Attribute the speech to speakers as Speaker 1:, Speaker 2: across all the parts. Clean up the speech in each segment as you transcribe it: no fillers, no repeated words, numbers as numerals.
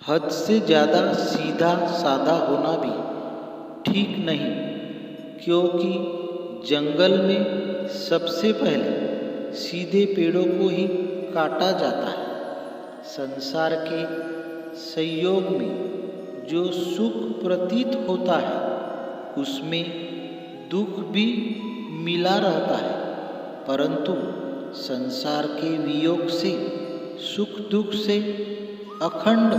Speaker 1: हद से ज़्यादा सीधा साधा होना भी ठीक नहीं, क्योंकि जंगल में सबसे पहले सीधे पेड़ों को ही काटा जाता है। संसार के संयोग में जो सुख प्रतीत होता है उसमें दुख भी मिला रहता है, परंतु संसार के वियोग से सुख दुख से अखंड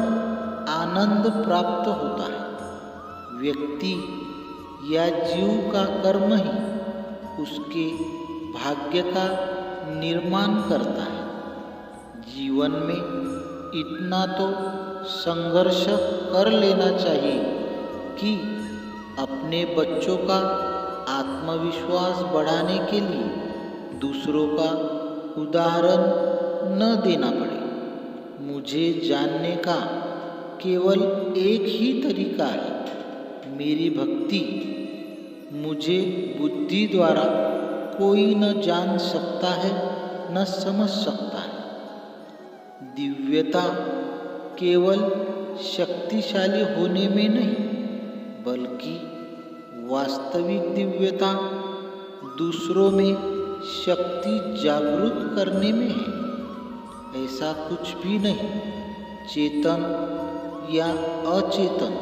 Speaker 1: आनंद प्राप्त होता है। व्यक्ति या जीव का कर्म ही उसके भाग्य का निर्माण करता है। जीवन में इतना तो संघर्ष कर लेना चाहिए कि अपने बच्चों का आत्मविश्वास बढ़ाने के लिए दूसरों का उदाहरण न देना पड़े। मुझे जानने का केवल एक ही तरीका है, मेरी भक्ति। मुझे बुद्धि द्वारा कोई न जान सकता है न समझ सकता है। दिव्यता केवल शक्तिशाली होने में नहीं, बल्कि वास्तविक दिव्यता दूसरों में शक्ति जागृत करने में है। ऐसा कुछ भी नहीं, चेतन या अचेतन,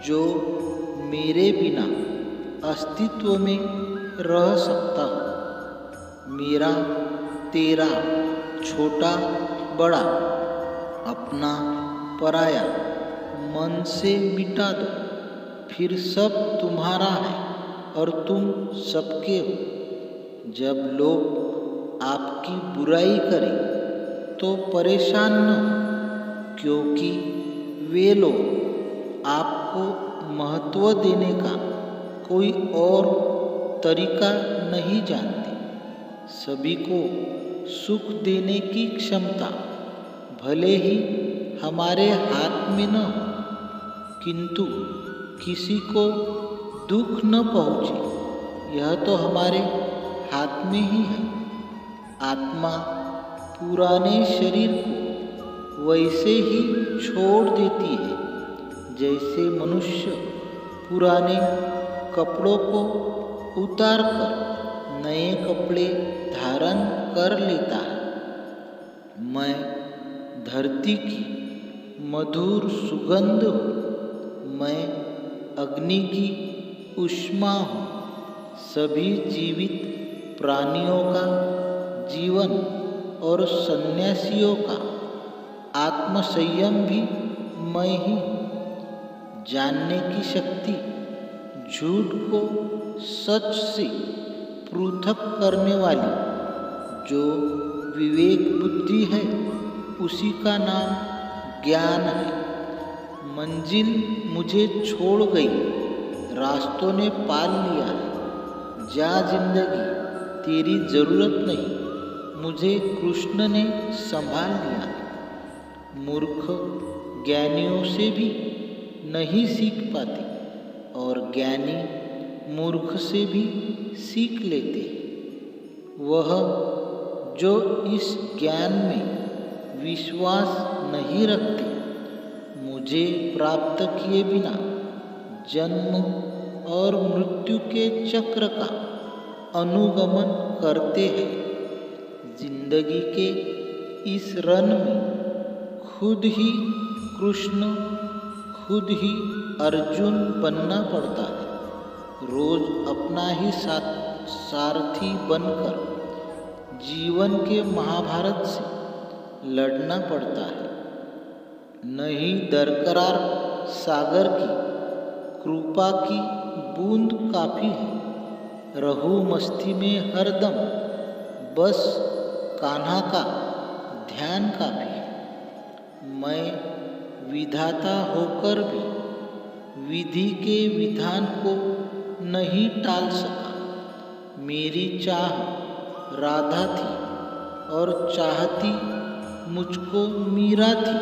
Speaker 1: जो मेरे बिना अस्तित्व में रह सकता हो। मेरा तेरा, छोटा बड़ा, अपना पराया मन से मिटा दो, फिर सब तुम्हारा है और तुम सबके हो। जब लोग आपकी बुराई करें तो परेशान न हो, क्योंकि वे लोग आपको महत्व देने का कोई और तरीका नहीं जानते। सभी को सुख देने की क्षमता भले ही हमारे हाथ में न हो, किंतु किसी को दुख न पहुँचे यह तो हमारे हाथ में ही है। आत्मा पुराने शरीर को वैसे ही छोड़ देती है जैसे मनुष्य पुराने कपड़ों को उतार कर नए कपड़े धारण कर लेता है। मैं धरती की मधुर सुगंध हूँ, मैं अग्नि की ऊष्मा हूँ। सभी जीवित प्राणियों का जीवन और सन्यासियों का आत्मसंयम भी मैं ही हूँ। जानने की शक्ति झूठ को सच से पृथक करने वाली जो विवेक बुद्धि है, उसी का नाम ज्ञान है। मंजिल मुझे छोड़ गई, रास्तों ने पाल लिया है। जा जिंदगी, तेरी जरूरत नहीं, मुझे कृष्ण ने संभाल लिया है। मूर्ख ज्ञानियों से भी नहीं सीख पाते और ज्ञानी मूर्ख से भी सीख लेते हैं। वह जो इस ज्ञान में विश्वास नहीं रखते, मुझे प्राप्त किए बिना जन्म और मृत्यु के चक्र का अनुगमन करते हैं। जिंदगी के इस रन में खुद ही कृष्ण, खुद ही अर्जुन बनना पड़ता है। रोज अपना ही सारथी बनकर जीवन के महाभारत से लड़ना पड़ता है। नहीं दरकरार सागर की कृपा की बूंद काफी है। रहूं मस्ती में हरदम, बस कान्हा का ध्यान काफी है। मैं विधाता होकर भी विधि के विधान को नहीं टाल सका। मेरी चाह राधा थी और चाहती मुझको मीरा थी,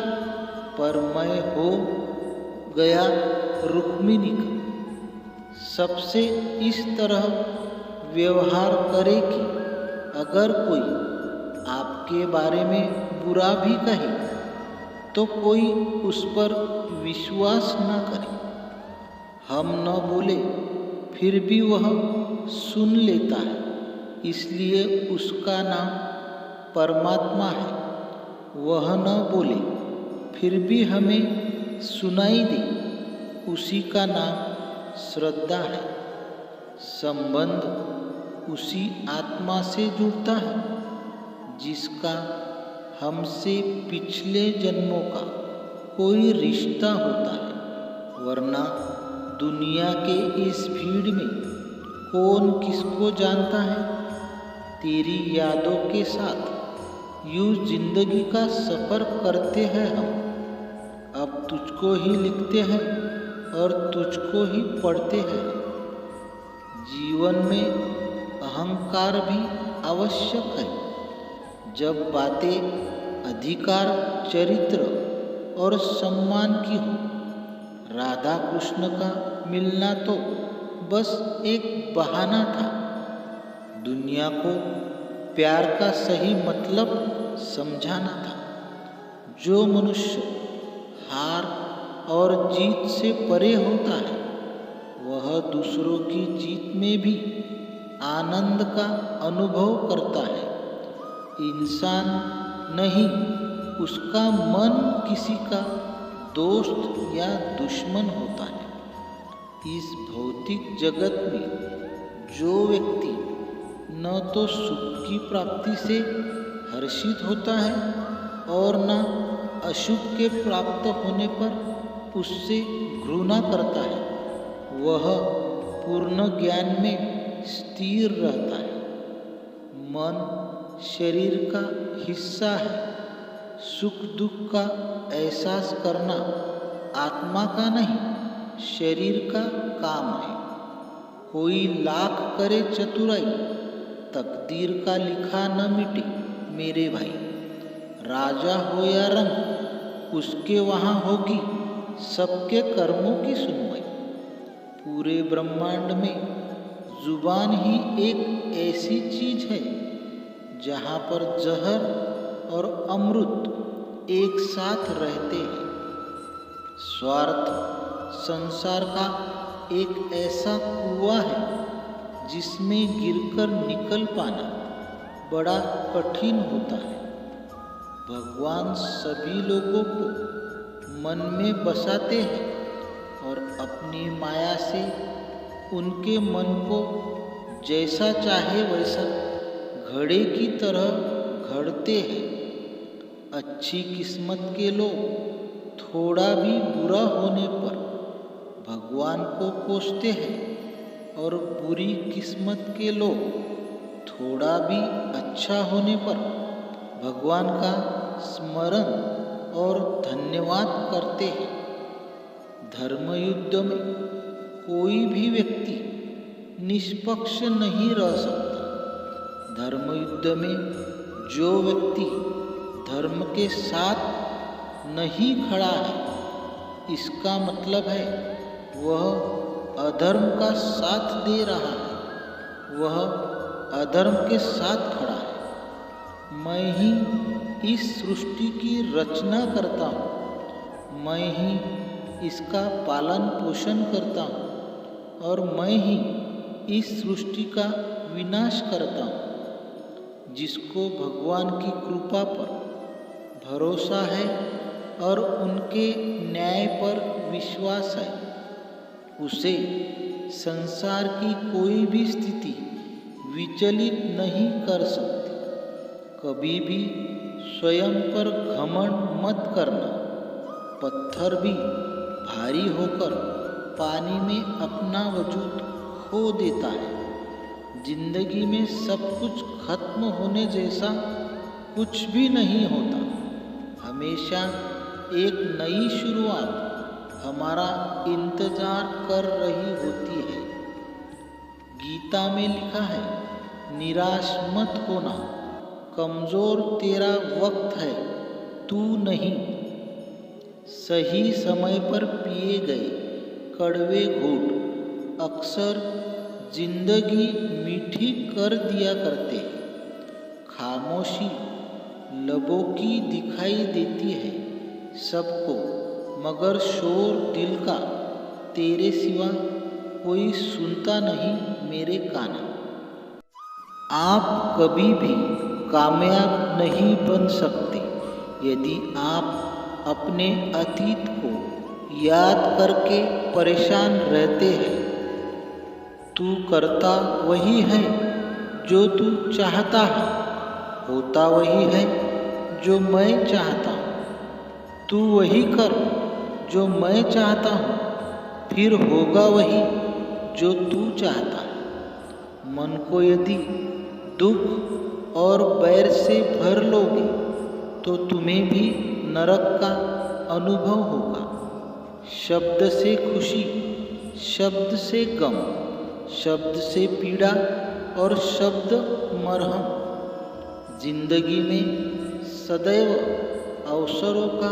Speaker 1: पर मैं हो गया रुक्मिणी का। सबसे इस तरह व्यवहार करे कि अगर कोई आपके बारे में बुरा भी कहे तो कोई उस पर विश्वास न करे। हम न बोले फिर भी वह सुन लेता है, इसलिए उसका नाम परमात्मा है। वह न बोले फिर भी हमें सुनाई दे, उसी का नाम श्रद्धा है। संबंध उसी आत्मा से जुड़ता है जिसका हमसे पिछले जन्मों का कोई रिश्ता होता है, वरना दुनिया के इस भीड़ में कौन किसको जानता है। तेरी यादों के साथ यूं जिंदगी का सफ़र करते हैं हम। अब तुझको ही लिखते हैं और तुझको ही पढ़ते हैं। जीवन में अहंकार भी आवश्यक है। जब बातें अधिकार, चरित्र और सम्मान की हो। राधा कृष्ण का मिलना तो बस एक बहाना था। दुनिया को प्यार का सही मतलब समझाना था। जो मनुष्य हार और जीत से परे होता है, वह दूसरों की जीत में भी आनंद का अनुभव करता है। इंसान नहीं, उसका मन किसी का दोस्त या दुश्मन होता है। इस भौतिक जगत में जो व्यक्ति न तो सुख की प्राप्ति से हर्षित होता है और न अशुभ के प्राप्त होने पर उससे घृणा करता है, वह पूर्ण ज्ञान में स्थिर रहता है। मन शरीर का हिस्सा है। सुख दुख का एहसास करना आत्मा का नहीं, शरीर का काम है। कोई लाख करे चतुराई, तकदीर का लिखा न मिटे मेरे भाई। राजा हो या रंक, उसके वहाँ होगी सबके कर्मों की सुनवाई। पूरे ब्रह्मांड में जुबान ही एक ऐसी चीज है जहाँ पर जहर और अमृत एक साथ रहते हैं। स्वार्थ संसार का एक ऐसा कुआं है जिसमें गिरकर निकल पाना बड़ा कठिन होता है। भगवान सभी लोगों को मन में बसाते हैं और अपनी माया से उनके मन को जैसा चाहे वैसा घड़े की तरह घड़ते हैं। अच्छी किस्मत के लोग थोड़ा भी बुरा होने पर भगवान को कोसते हैं और बुरी किस्मत के लोग थोड़ा भी अच्छा होने पर भगवान का स्मरण और धन्यवाद करते हैं। धर्म युद्ध में कोई भी व्यक्ति निष्पक्ष नहीं रह सकता। धर्म युद्ध में जो व्यक्ति धर्म के साथ नहीं खड़ा है, इसका मतलब है वह अधर्म का साथ दे रहा है, वह अधर्म के साथ खड़ा है। मैं ही इस सृष्टि की रचना करता हूँ, मैं ही इसका पालन पोषण करता हूँ और मैं ही इस सृष्टि का विनाश करता हूँ। जिसको भगवान की कृपा पर भरोसा है और उनके न्याय पर विश्वास है, उसे संसार की कोई भी स्थिति विचलित नहीं कर सकती। कभी भी स्वयं पर घमंड मत करना। पत्थर भी भारी होकर पानी में अपना वजूद खो देता है। जिंदगी में सब कुछ खत्म होने जैसा कुछ भी नहीं होता। हमेशा एक नई शुरुआत हमारा इंतजार कर रही होती है। गीता में लिखा है, निराश मत होना, कमजोर तेरा वक्त है, तू नहीं। सही समय पर पिए गए कड़वे घूंट अक्सर जिंदगी मीठी कर दिया करते हैं। खामोशी लबों की दिखाई देती है, सबको, मगर शोर दिल का तेरे सिवा कोई सुनता नहीं मेरे काना। आप कभी भी कामयाब नहीं बन सकते यदि आप अपने अतीत को याद करके परेशान रहते हैं। तू करता वही है जो तू चाहता है, होता वही है जो मैं चाहता हूँ। तू वही कर जो मैं चाहता हूँ, फिर होगा वही जो तू चाहता है। मन को यदि दुख और बैर से भर लोगे तो तुम्हें भी नरक का अनुभव होगा। शब्द से खुशी, शब्द से गम, शब्द से पीड़ा और शब्द मरहम। जिंदगी में सदैव अवसरों का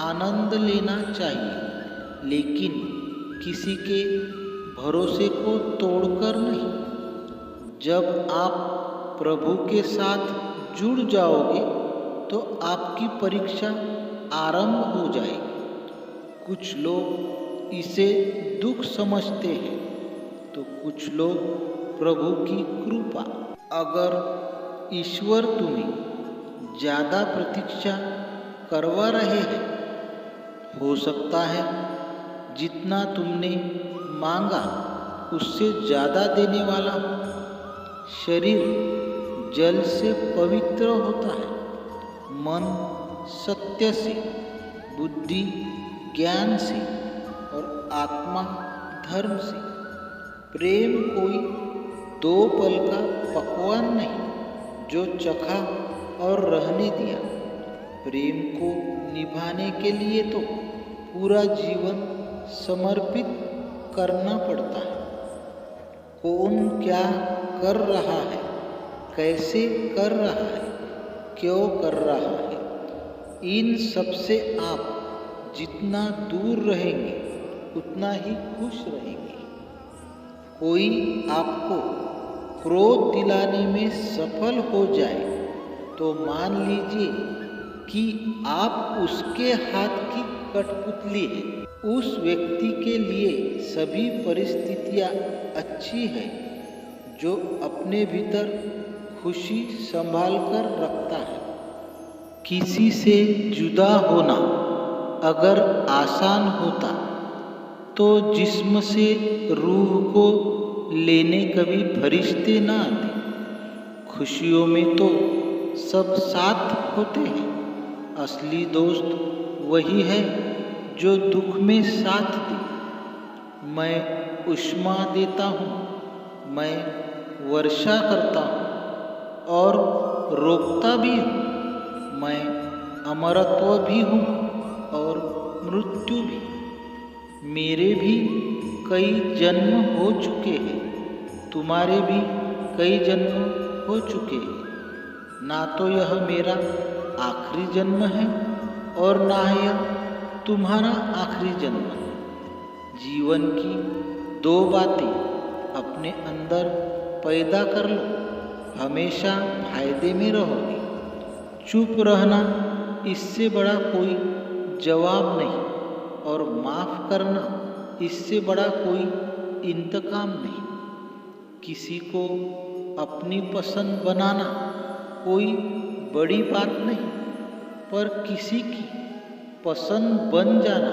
Speaker 1: आनंद लेना चाहिए, लेकिन किसी के भरोसे को तोड़कर नहीं। जब आप प्रभु के साथ जुड़ जाओगे तो आपकी परीक्षा आरंभ हो जाएगी। कुछ लोग इसे दुख समझते हैं तो कुछ लोग प्रभु की कृपा। अगर ईश्वर तुम्हें ज़्यादा प्रतीक्षा करवा रहे हैं, हो सकता है जितना तुमने मांगा उससे ज़्यादा देने वाला हो। शरीर जल से पवित्र होता है, मन सत्य से, बुद्धि ज्ञान से और आत्मा धर्म से। प्रेम कोई 2 पल का पकवान नहीं जो चखा और रहने दिया। प्रेम को निभाने के लिए तो पूरा जीवन समर्पित करना पड़ता है। कौन क्या कर रहा है, कैसे कर रहा है, क्यों कर रहा है, इन सब से आप जितना दूर रहेंगे उतना ही खुश रहेंगे। कोई आपको क्रोध दिलाने में सफल हो जाए तो मान लीजिए कि आप उसके हाथ की कठपुतली हैं। उस व्यक्ति के लिए सभी परिस्थितियाँ अच्छी है जो अपने भीतर खुशी संभाल कर रखता है। किसी से जुदा होना अगर आसान होता तो जिस्म से रूह को लेने कभी फरिश्ते ना आते। खुशियों में तो सब साथ होते हैं, असली दोस्त वही है जो दुख में साथ दे। मैं उष्मा देता हूँ, मैं वर्षा करता हूँ और रोकता भी हूँ। मैं अमरत्व भी हूँ और मृत्यु भी। मेरे भी कई जन्म हो चुके हैं, तुम्हारे भी कई जन्म हो चुके हैं। ना तो यह मेरा आखिरी जन्म है और ना यह तुम्हारा आखिरी जन्म है। जीवन की 2 बातें अपने अंदर पैदा कर लो, हमेशा फायदे में रहोगे। चुप रहना इससे बड़ा कोई जवाब नहीं और माफ़ करना इससे बड़ा कोई इंतकाम नहीं। किसी को अपनी पसंद बनाना कोई बड़ी बात नहीं, पर किसी की पसंद बन जाना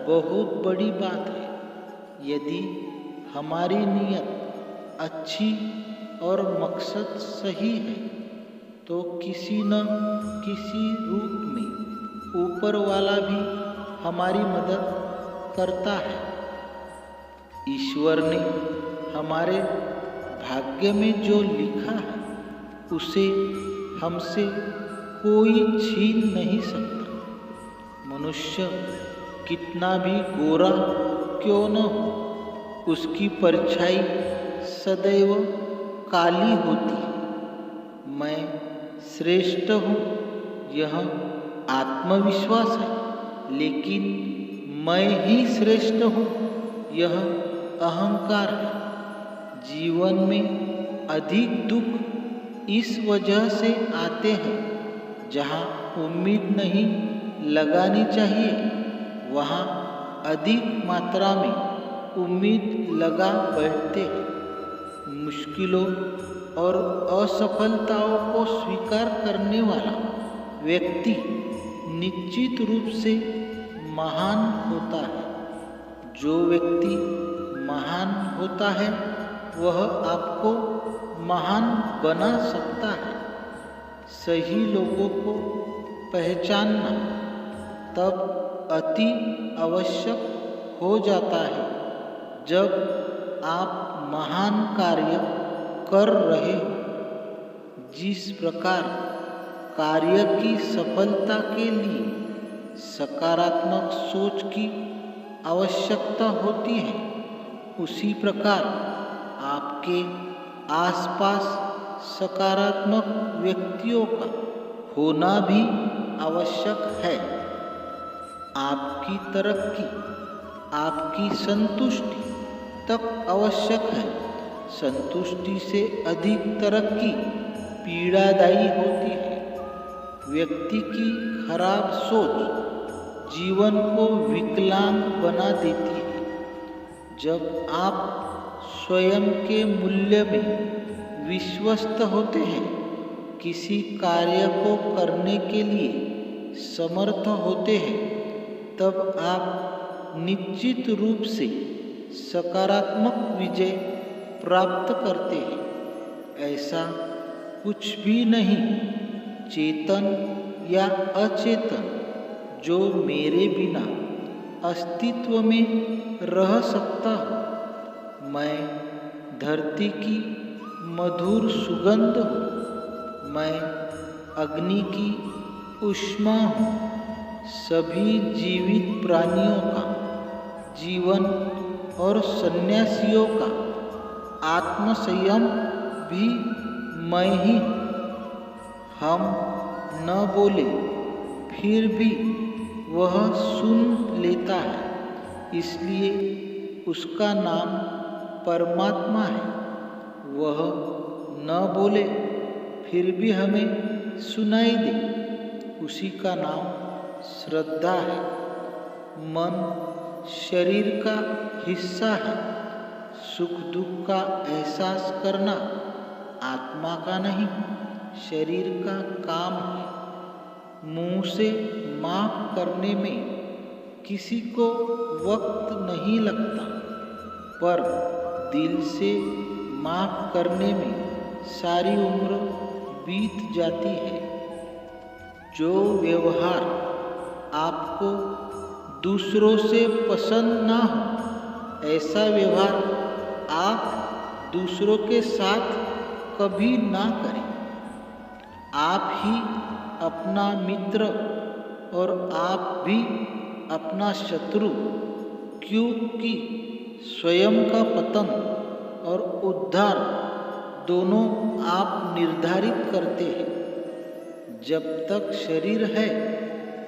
Speaker 1: बहुत बड़ी बात है। यदि हमारी नीयत अच्छी और मकसद सही है तो किसी न किसी रूप में ऊपर वाला भी हमारी मदद करता है। ईश्वर ने हमारे भाग्य में जो लिखा है उसे हमसे कोई छीन नहीं सकता। मनुष्य कितना भी गोरा क्यों न हो, उसकी परछाई सदैव काली होती है। मैं श्रेष्ठ हूँ यह आत्मविश्वास है, लेकिन मैं ही श्रेष्ठ हूँ यह अहंकार है। जीवन में अधिक दुख इस वजह से आते हैं जहाँ उम्मीद नहीं लगानी चाहिए वहाँ अधिक मात्रा में उम्मीद लगा बैठते हैं। मुश्किलों और असफलताओं को स्वीकार करने वाला व्यक्ति निश्चित रूप से महान होता है। जो व्यक्ति महान होता है वह आपको महान बना सकता है। सही लोगों को पहचानना तब अति आवश्यक हो जाता है जब आप महान कार्य कर रहे हो। जिस प्रकार कार्य की सफलता के लिए सकारात्मक सोच की आवश्यकता होती है, उसी प्रकार आपके आसपास सकारात्मक व्यक्तियों का होना भी आवश्यक है। आपकी तरक्की, आपकी संतुष्टि तक आवश्यक है। संतुष्टि से अधिक तरक्की पीड़ादायी होती है। व्यक्ति की खराब सोच जीवन को विकलांग बना देती है। जब आप स्वयं के मूल्य में विश्वस्त होते हैं, किसी कार्य को करने के लिए समर्थ होते हैं, तब आप निश्चित रूप से सकारात्मक विजय प्राप्त करते हैं। ऐसा कुछ भी नहीं, चेतन या अचेतन, जो मेरे बिना अस्तित्व में रह सकता हूँ। मैं धरती की मधुर सुगंध हूँ। मैं अग्नि की ऊष्मा हूँ। सभी जीवित प्राणियों का जीवन और सन्यासियों का आत्मसंयम भी मैं ही हूँ। हम न बोले फिर भी वह सुन लेता है, इसलिए उसका नाम परमात्मा है। वह न बोले फिर भी हमें सुनाई दे, उसी का नाम श्रद्धा है। मन शरीर का हिस्सा है। सुख दुख का एहसास करना आत्मा का नहीं, शरीर का काम है। मुंह से माफ करने में किसी को वक्त नहीं लगता, पर दिल से माफ करने में सारी उम्र बीत जाती है। जो व्यवहार आपको दूसरों से पसंद ना हो, ऐसा व्यवहार आप दूसरों के साथ कभी ना करें। आप ही अपना मित्र और आप भी अपना शत्रु, क्योंकि स्वयं का पतन और उद्धार दोनों आप निर्धारित करते हैं। जब तक शरीर है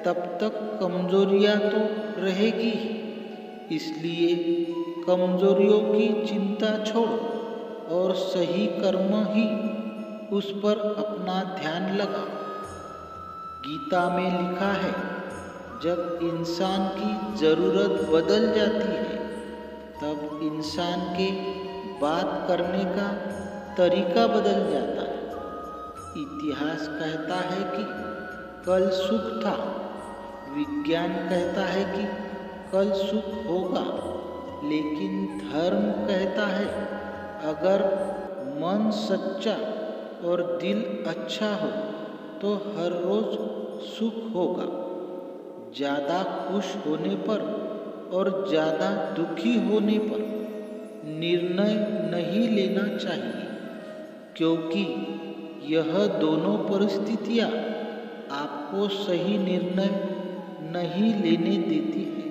Speaker 1: तब तक कमजोरियां तो रहेगी ही, इसलिए कमजोरियों की चिंता छोड़ो और सही कर्म ही उस पर अपना ध्यान लगाओ। गीता में लिखा है, जब इंसान की ज़रूरत बदल जाती है तब इंसान के बात करने का तरीका बदल जाता है। इतिहास कहता है कि कल सुख था, विज्ञान कहता है कि कल सुख होगा, लेकिन धर्म कहता है अगर मन सच्चा और दिल अच्छा हो तो हर रोज सुख होगा। ज़्यादा खुश होने पर और ज़्यादा दुखी होने पर निर्णय नहीं लेना चाहिए, क्योंकि यह दोनों परिस्थितियाँ आपको सही निर्णय नहीं लेने देती है।